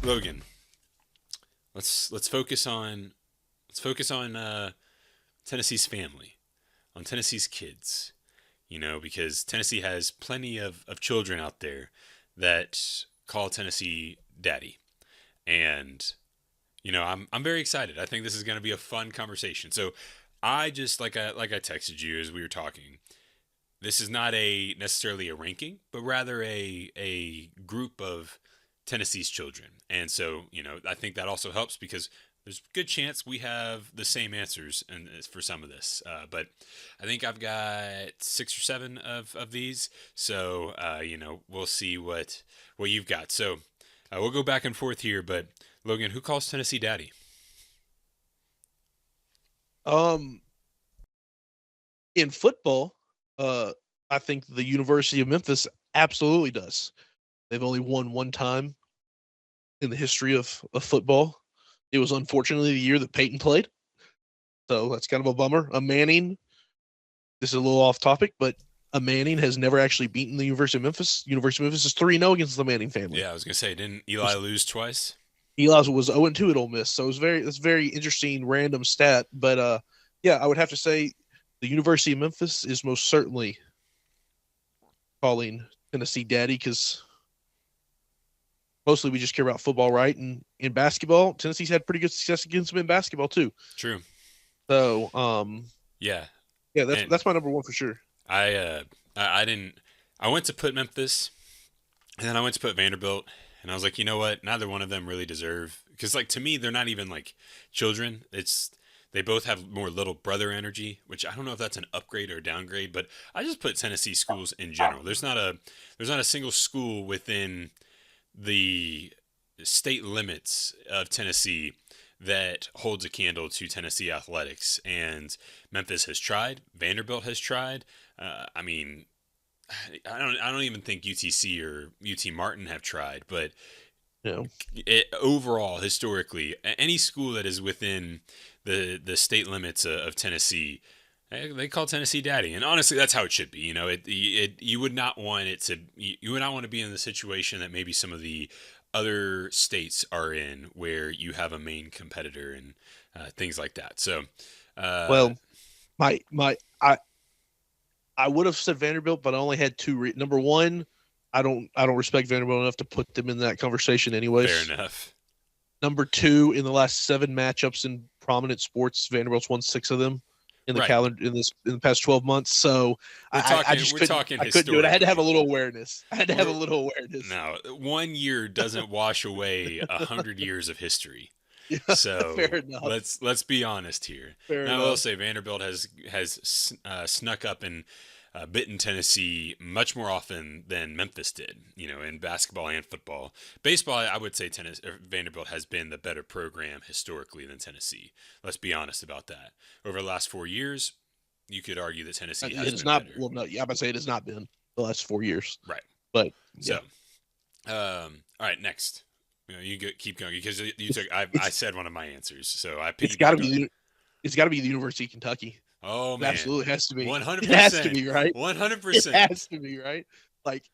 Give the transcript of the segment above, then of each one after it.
Logan, let's focus on Tennessee's family, on Tennessee's kids. Because Tennessee has plenty of children out there that call Tennessee daddy. And I'm very excited. I think this is going to be a fun conversation. So I just like I texted you as we were talking. This is not a necessarily a ranking, but rather a group of Tennessee's children. And so, I think that also helps because there's a good chance we have the same answers and for some of this. But I think I've got six or seven of these. So, we'll see what you've got. So we'll go back and forth here. But Logan, who calls Tennessee daddy? Um, in football, I think the University of Memphis absolutely does. They've only won one time in the history of football. It was unfortunately the year that Peyton played, so that's kind of a bummer. A Manning, this is a little off topic, but a Manning has never actually beaten the University of Memphis. University of Memphis is 3-0 against the Manning family. Yeah, I was gonna say, didn't Eli lose twice? Eli was 0-2 at Ole Miss, so it's very interesting random stat. But yeah, I would have to say the University of Memphis is most certainly calling Tennessee daddy because mostly we just care about football, right? And in basketball, Tennessee's had pretty good success against them in basketball too. True. So Yeah, yeah, and that's my number one for sure. I didn't. I went to put Memphis, and then I went to put Vanderbilt, and I was like, you know what? Neither one of them really deserve because, like, to me, they're not even like children. They both have more little brother energy, which I don't know if that's an upgrade or a downgrade, but I just put Tennessee schools in general. There's not a single school within the state limits of Tennessee that holds a candle to Tennessee athletics. And Memphis has tried. Vanderbilt has tried. I mean, I don't even think UTC or UT Martin have tried. But You know, overall, historically, any school that is within the state limits of Tennessee, they call Tennessee daddy, and honestly, that's how it should be. You would not want it to. You would not want to be in the situation that maybe some of the other states are in, where you have a main competitor and things like that. So, uh, well, my I would have said Vanderbilt, but I only had two. Number one, I don't respect Vanderbilt enough to put them in that conversation, fair anyways. enough. Number two, in the last seven matchups in prominent sports, Vanderbilt's won six of them in the Right. calendar in the past 12 months. So We're I talking. just We're couldn't talking I couldn't do it. I had to have a historically. little awareness. I had to have a We're little awareness. No, 1 year doesn't wash away 100 years of history. Yeah, fair So enough. let's be honest here. Fair Now I will enough. say Vanderbilt has snuck up and bitten Tennessee much more often than Memphis did. In basketball and football. Baseball, I would say Vanderbilt has been the better program historically than Tennessee. Let's be honest about that. Over the last 4 years, you could argue that Tennessee has It's been not. better. Well, no, yeah, I'm about to say it has not been the last 4 years, Right. but So, yeah, all right, next. Keep going because you it's took. I it's said one of my answers, so I it's got to piggybacked be on you. it's got to be the University of Kentucky. Oh It man, absolutely has to be. one hundred It has to percent, be, right? one hundred It percent. has to be, right? Like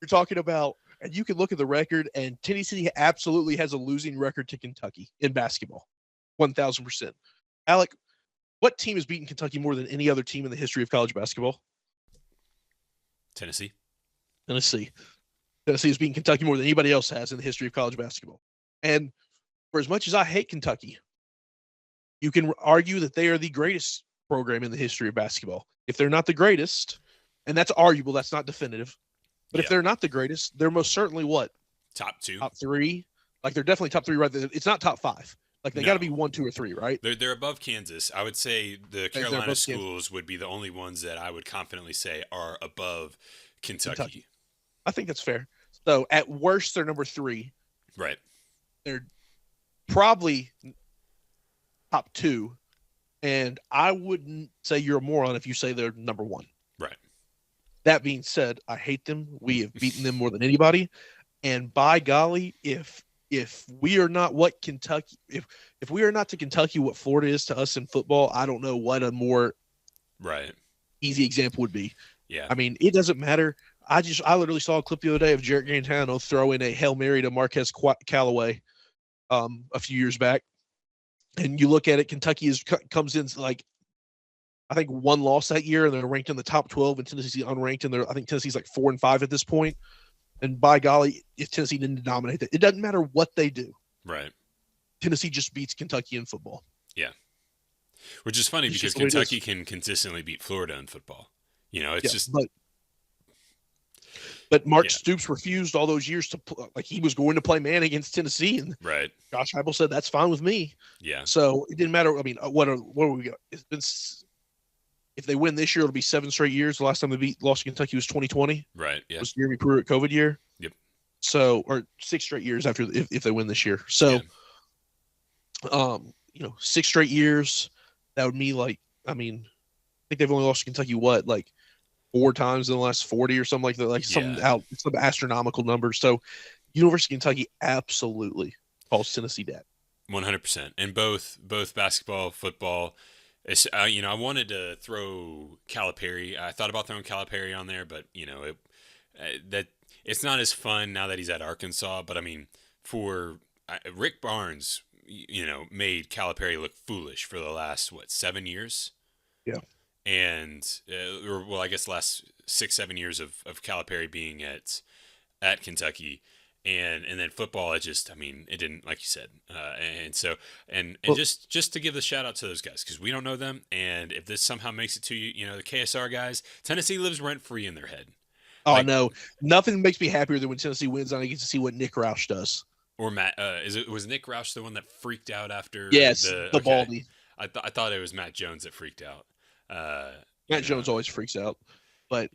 you're talking about, and you can look at the record, and Tennessee absolutely has a losing record to Kentucky in basketball, 1,000%. Alec, what team has beaten Kentucky more than any other team in the history of college basketball? Tennessee. Tennessee. Tennessee has beaten Kentucky more than anybody else has in the history of college basketball. And for as much as I hate Kentucky, you can argue that they are the greatest program in the history of basketball. If they're not the greatest, and that's arguable, that's not definitive. But if Yeah, they're not the greatest, they're most certainly what? top two. Top three? Like they're definitely top three, right? It's not top five. Like they got to No, be one, two, or three, right? they're above Kansas. I would say the They're Carolina above Kansas, schools would be the only ones that I would confidently say are above Kentucky. Kentucky. I think that's fair. So at worst, they're number three. Right. They're probably top two. And I wouldn't say you're a moron if you say they're number one. Right. That being said, I hate them. We have beaten them more than anybody. And by golly, if we are not what Kentucky if we are not to Kentucky what Florida is to us in football, I don't know what a more Right. easy example would be. Yeah. I mean, it doesn't matter. I literally saw a clip the other day of Jarrett Garantano throwing a Hail Mary to Marquez Callaway a few years back. And you look at it, Kentucky comes in like I think one loss that year, and they're ranked in the top 12, and Tennessee's unranked, and I think Tennessee's like 4-5 at this point. And by golly, if Tennessee didn't dominate it, it doesn't matter what they do. Right. Tennessee just beats Kentucky in football. Yeah. Which is funny because Kentucky can consistently beat Florida in football. It's just. But Mark Stoops refused all those years to he was going to play man against Tennessee, and right. Josh Heupel said that's fine with me. Yeah. So it didn't matter. I mean, what are we got? It's been if they win this year, it'll be 7 straight years. The last time they lost to Kentucky was 2020. Right. Yeah. It was Jeremy Pruitt COVID year. Yep. So, or 6 straight years after if they win this year. So, 6 straight years. That would mean I think they've only lost to Kentucky 4 times in the last 40 or something like that. Some astronomical numbers. So, University of Kentucky absolutely calls Tennessee dead. 100%. And both basketball, football. I wanted to throw Calipari. I thought about throwing Calipari on there, but it's not as fun now that he's at Arkansas. But I mean, for Rick Barnes, made Calipari look foolish for the last 7 years. Yeah. And I guess last 6-7 years of Calipari being at Kentucky. And then football, it didn't, like you said. Just to give the shout out to those guys, because we don't know them. And if this somehow makes it to the KSR guys, Tennessee lives rent free in their head. Oh, no. Nothing makes me happier than when Tennessee wins and I get to see what Nick Roush does. Or Matt, was Nick Roush the one that freaked out after? Yes, the Baldy. I thought it was Matt Jones that freaked out. Matt Jones always freaks out. But,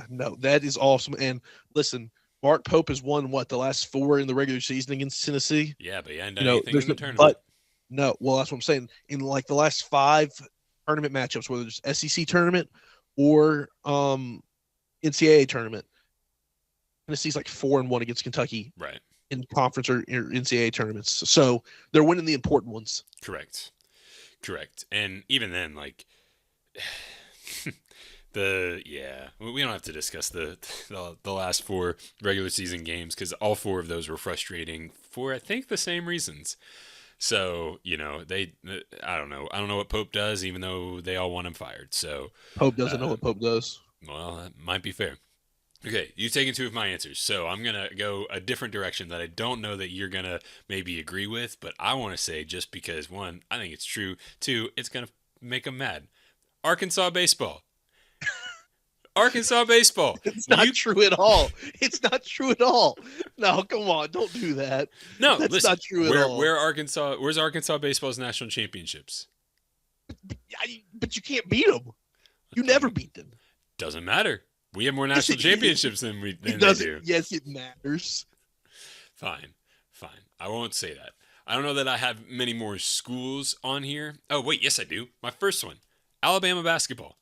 no, that is awesome. And listen, Mark Pope has won the last 4 in the regular season against Tennessee. Yeah, but he hadn't done anything in the tournament. But no, well, that's what I'm saying. In the last 5 tournament matchups, whether it's SEC tournament or NCAA tournament, Tennessee's 4-1 against Kentucky. Right. In conference or NCAA tournaments. So they're winning the important ones. Correct. And even then, we don't have to discuss the last 4 regular season games because all 4 of those were frustrating for I think the same reasons. So I don't know what Pope does, even though they all want him fired. So Pope doesn't know what Pope does. Well, that might be fair. Okay, you've taken 2 of my answers, so I'm gonna go a different direction that I don't know that you're gonna maybe agree with, but I want to say just because 1, I think it's true. 2, it's gonna make them mad. Arkansas baseball. Arkansas baseball. It's not true at all. It's not true at all. No, come on, don't do that. No, that's listen, not true at all. Where's Arkansas baseball's national championships? But you can't beat them. You never beat them. Doesn't matter. We have more national championships than they do. Yes, it matters. Fine. I won't say that. I don't know that I have many more schools on here. Oh, wait, yes I do. My first one, Alabama basketball.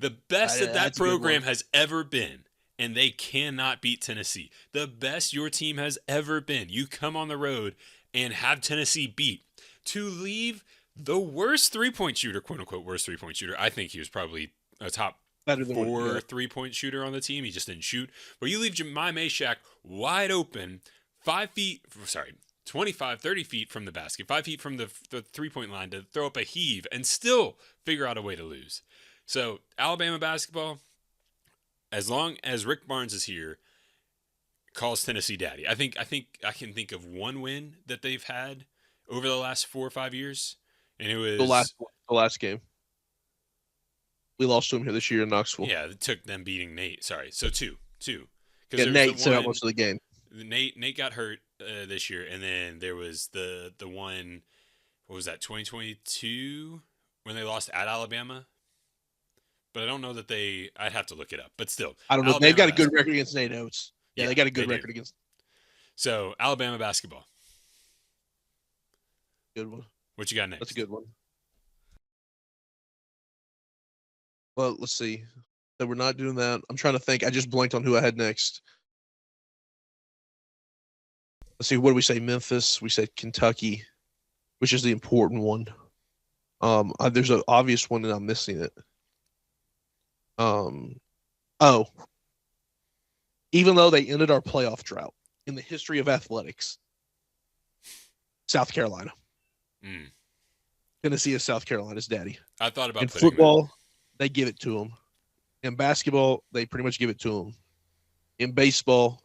The best that program has ever been, and they cannot beat Tennessee. The best your team has ever been. You come on the road and have Tennessee beat. To leave the worst three-point shooter, quote-unquote worst three-point shooter, I think he was probably a top 4 3-point shooter on the team. He just didn't shoot. But you leave Jemai Meshack wide open, 25, 30 feet from the basket, 5 feet from the 3-point line to throw up a heave and still figure out a way to lose. So Alabama basketball, as long as Rick Barnes is here, calls Tennessee daddy. I think I can think of one win that they've had over the last 4 or 5 years, and it was the last game. We lost to him here this year in Knoxville. Yeah, it took them beating Nate. Sorry, so two. Yeah, Nate set out most of the game. Nate got hurt this year, and then there was the one. What was that? 2022 when they lost at Alabama. But I don't know that I'd have to look it up. But still, I don't know. They've got a good record against Nate Oates. Yeah, they got a good record against. So Alabama basketball. Good one. What you got next? That's a good one. Well, let's see. So we're not doing that. I'm trying to think. I just blanked on who I had next. Let's see. What do we say? Memphis. We said Kentucky, which is the important one. There's an obvious one, and I'm missing it. Even though they ended our playoff drought in the history of athletics, South Carolina. Mm. Tennessee is South Carolina's daddy. I thought about In putting that. football, they give it to them. In basketball, they pretty much give it to them. In baseball,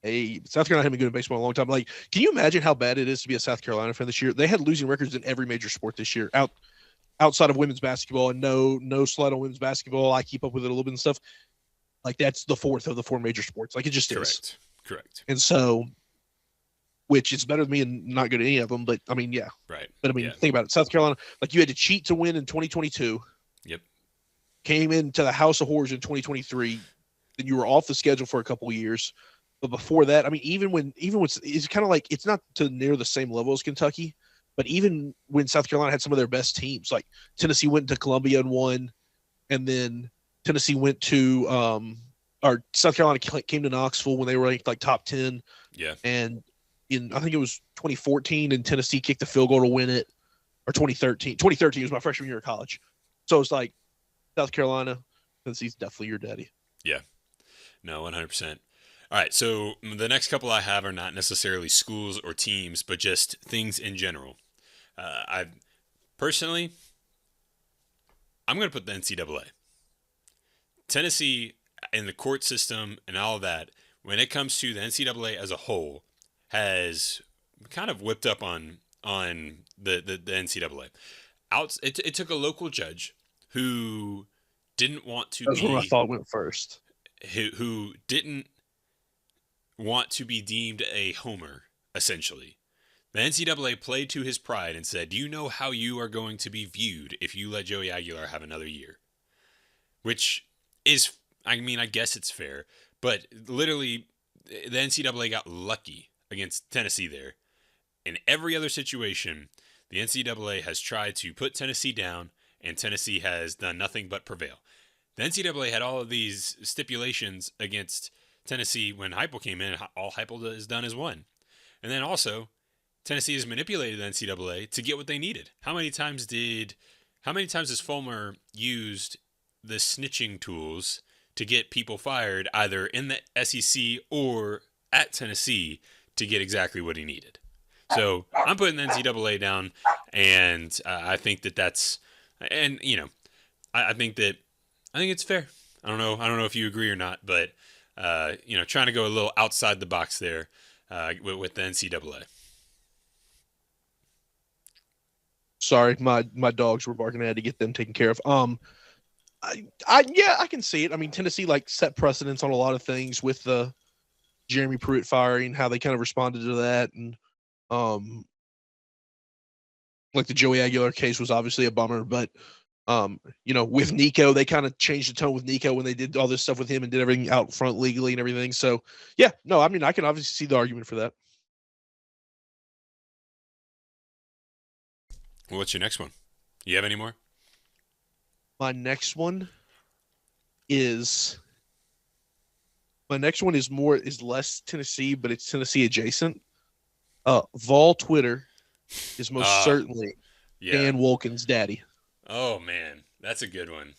South Carolina haven't been good in baseball in a long time. Like, can you imagine how bad it is to be a South Carolina fan this year? They had losing records in every major sport this year, outside of women's basketball, and no slight on women's basketball. I keep up with it a little bit and stuff. Like, that's the fourth of the four major sports. Like, it just is. Correct. And so, which is better than me and not good at any of them. But I mean, yeah. Right. But I mean, think about it. South Carolina, like, you had to cheat to win in 2022. Yep. Came into the House of Horrors in 2023. Then you were off the schedule for a couple of years. But before that, I mean, even when it's kind of like, it's not to near the same level as Kentucky, but even when South Carolina had some of their best teams, like Tennessee went to Columbia and won, and then Tennessee went to or South Carolina came to Knoxville when they were ranked like top 10. Yeah. And I think it was 2014, and Tennessee kicked the field goal to win it, or 2013. 2013 was my freshman year of college. So it's like South Carolina, Tennessee's definitely your daddy. Yeah. No, 100%. All right, so the next couple I have are not necessarily schools or teams, but just things in general. I'm going to put the NCAA. Tennessee, in the court system and all of that, when it comes to the NCAA as a whole, has kind of whipped up on the NCAA. It took a local judge who didn't want to That's what I thought went first. Who didn't want to be deemed a homer, essentially. The NCAA played to his pride and said, "Do you know how you are going to be viewed if you let Joey Aguilar have another year?" Which is, I mean, I guess it's fair, but literally, the NCAA got lucky against Tennessee there. In every other situation, the NCAA has tried to put Tennessee down, and Tennessee has done nothing but prevail. The NCAA had all of these stipulations against Tennessee when Heupel came in. All Heupel has done is won. And then also, Tennessee has manipulated the NCAA to get what they needed. How many times has Fulmer used the snitching tools to get people fired either in the SEC or at Tennessee to get exactly what he needed? So I'm putting the NCAA down, and I think that's, and you know, I think it's fair. I don't know if you agree or not, but trying to go a little outside the box there with the NCAA. Sorry, my dogs were barking. I had to get them taken care of. I can see it. I mean, Tennessee like set precedents on a lot of things with the Jeremy Pruitt firing, how they kind of responded to that, and like the Joey Aguilar case was obviously a bummer, but with Nico, they kind of changed the tone with Nico when they did all this stuff with him and did everything out front legally and everything. So yeah, no, I mean, I can obviously see the argument for that. Well, what's your next one? You have any more? My next one is less Tennessee, but it's Tennessee adjacent. Vol Twitter is most certainly Dan Wolken's daddy. Oh man, that's a good one.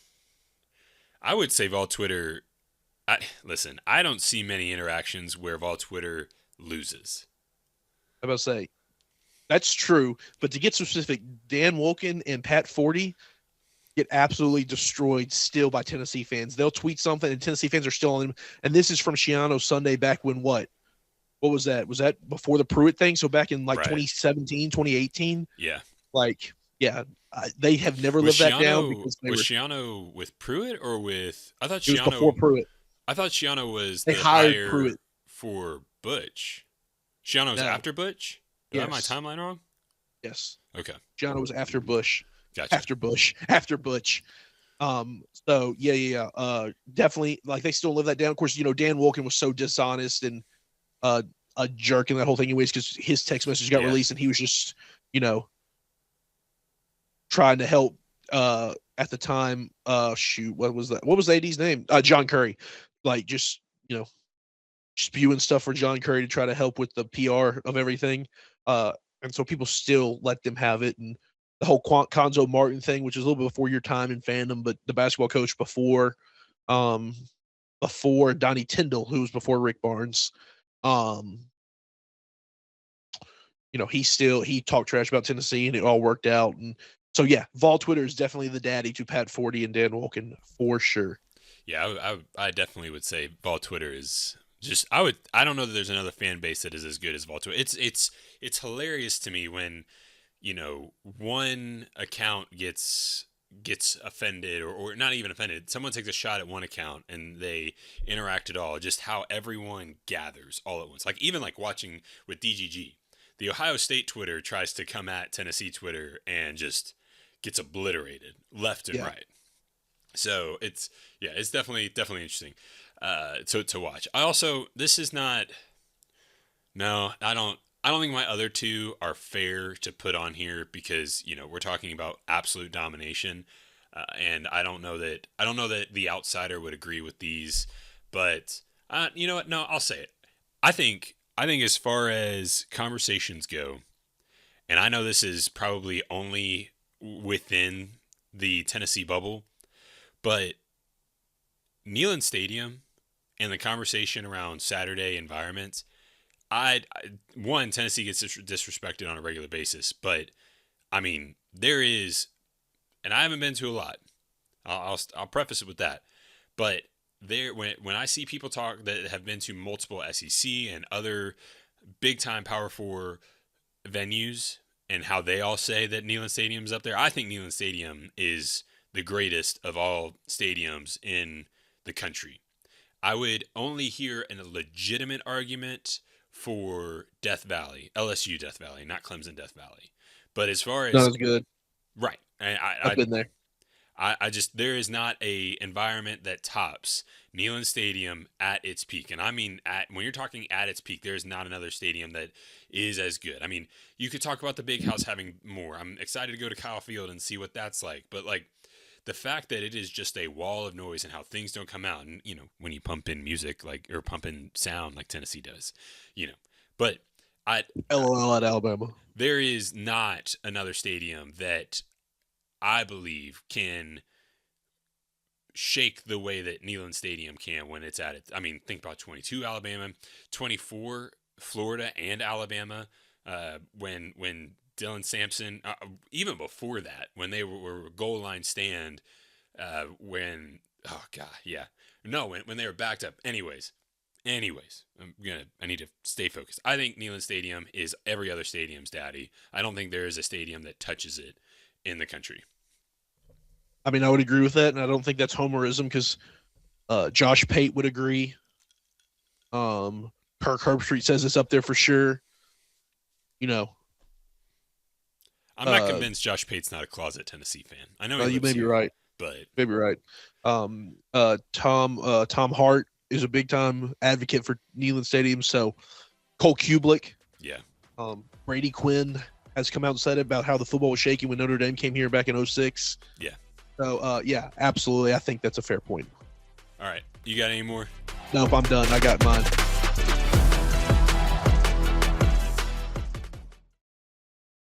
I would say Vol Twitter. Listen, I don't see many interactions where Vol Twitter loses. I'm about to say that's true, but to get specific, Dan Wolken and Pat Forty get absolutely destroyed still by Tennessee fans. They'll tweet something, and Tennessee fans are still on them. And this is from Schiano Sunday back when what? What was that? Was that before the Pruitt thing? So back in like 2017, 2018? Yeah. Like, yeah, they have never lived that down. Because was Schiano with Pruitt or with? I thought Schiano was before Pruitt. I thought Schiano was they hired Pruitt for Butch. Schiano was after Butch? Did I have my timeline wrong? Yes. Okay. Schiano was after Bush. Gotcha. After Butch. So yeah. Definitely, like, they still live that down. Of course, Dan Wolken was so dishonest and a jerk in that whole thing anyways, because his text message got released and he was just, trying to help at the time. What was that? What was AD's name? John Curry. Like, just, spewing stuff for John Curry to try to help with the PR of everything. And so people still let them have it. And the whole Conzo Martin thing, which is a little bit before your time in fandom, but the basketball coach before Donnie Tyndall, who was before Rick Barnes. he talked trash about Tennessee and it all worked out. And so yeah, Vol Twitter is definitely the daddy to Pat Forty and Dan Wolken for sure. Yeah, I definitely would say Vol Twitter is just. I don't know that there's another fan base that is as good as Vol Twitter. It's hilarious to me when one account gets offended, or not even offended. Someone takes a shot at one account and they interact at all. Just how everyone gathers all at once. Like even like watching with DGG, the Ohio State Twitter tries to come at Tennessee Twitter and just gets obliterated left and Yeah. right. So it's definitely interesting to watch. I also this is not no I don't think my other two are fair to put on here because we're talking about absolute domination, and I don't know that the outsider would agree with these, but you know what? No, I'll say it. I think as far as conversations go, and I know this is probably only within the Tennessee bubble, but Neyland Stadium and the conversation around Saturday environments, one Tennessee gets disrespected on a regular basis, but I mean there is, and I haven't been to a lot. I'll preface it with that, but when I see people talk that have been to multiple SEC and other big time Power Four venues and how they all say that Neyland Stadium is up there, I think Neyland Stadium is the greatest of all stadiums in the country. I would only hear a legitimate argument for Death Valley, LSU Death Valley, not Clemson Death Valley. But as far Not as as good. right, I've been there. I just there is not a environment that tops Neyland Stadium at its peak, and I mean when you're talking at its peak, there is not another stadium that is as good. I mean, you could talk about the Big House having more. I'm excited to go to Kyle Field and see what that's like, but like the fact that it is just a wall of noise and how things don't come out, and when you pump in music like or pump in sound like Tennessee does, but LOL at Alabama. there is not another stadium that I believe can shake the way that Neyland Stadium can when it's at it. I mean, think about 22 Alabama, 24 Florida and Alabama. When Dylan Sampson, even before that, when they were goal line stand, when oh god, yeah, no, when they were backed up. Anyways, I need to stay focused. I think Neyland Stadium is every other stadium's daddy. I don't think there is a stadium that touches it in the country. I mean, I would agree with that, and I don't think that's homerism because Josh Pate would agree. Kirk Herbstreit says it's up there for sure. I'm not convinced Josh Pate's not a closet Tennessee fan. I know you may be right, but maybe right. Tom Hart is a big time advocate for Neyland Stadium. So Cole Kublik, yeah, Brady Quinn has come out and said about how the football was shaky when Notre Dame came here back in 06. Yeah. So yeah, absolutely. I think that's a fair point. All right, you got any more? Nope, I'm done. I got mine.